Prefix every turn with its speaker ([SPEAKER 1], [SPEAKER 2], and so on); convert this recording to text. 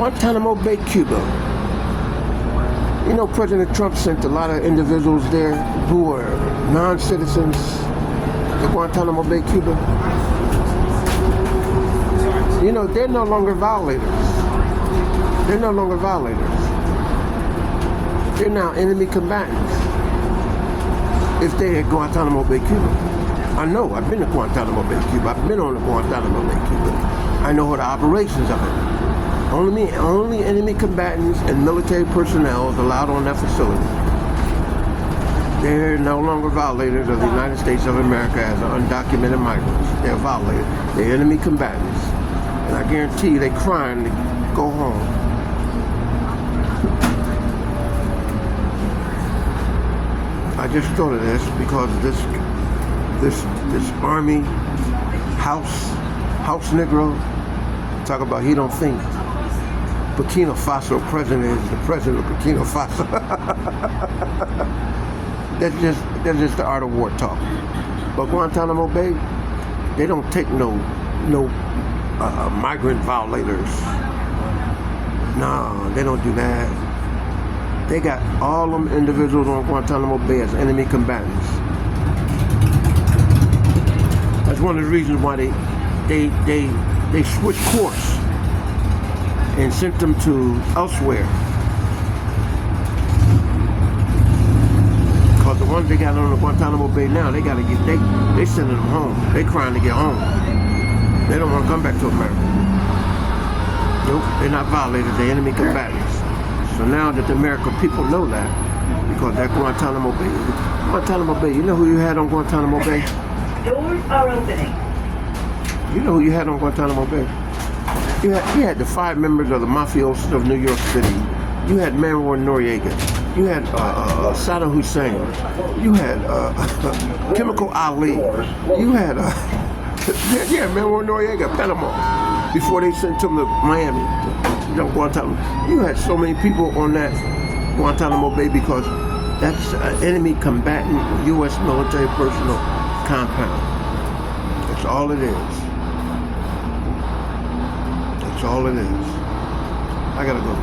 [SPEAKER 1] Guantánamo Bay, Cuba. You know, President Trump sent a lot of individuals there who were non-citizens to Guantánamo Bay, Cuba. You know, they're no longer violators. They're no longer violators. They're now enemy combatants. If they're at Guantánamo Bay, Cuba. I know, I've been to Guantánamo Bay, Cuba. I've been on the Guantánamo Bay, Cuba. I know the operations of it. Only enemy combatants and military personnel is allowed on that facility. They're no longer violators of the United States of America as undocumented migrants. They're violators. They're enemy combatants. And I guarantee you they're crying to go home. I just thought of this because this Army House Negro talk about he don't think Burkina Faso president is the president of Burkina Faso. That's just the art of war talk. But Guantánamo Bay, they don't take no migrant violators. No, they don't do that. They got all them individuals on Guantánamo Bay as enemy combatants. That's one of the reasons why they switched course and sent them to elsewhere. Because the ones they got on the Guantánamo Bay now, they sending them home. They crying to get home. They don't want to come back to America. Nope, they're not violators, they're enemy combatants. So now that the American people know that, because that Guantánamo Bay, you know who you had on Guantánamo Bay?
[SPEAKER 2] Doors are opening.
[SPEAKER 1] You know who you had on Guantánamo Bay? You had the 5 members of the mafiosos of New York City. You had Manuel Noriega. You had Saddam Hussein. You had Chemical Ali. You had Manuel Noriega, Panama, before they sent him to Miami, Guantanamo. You had so many people on that Guantánamo Bay because that's an enemy combatant U.S. military personnel compound. That's all it is. That's all it is. I gotta go.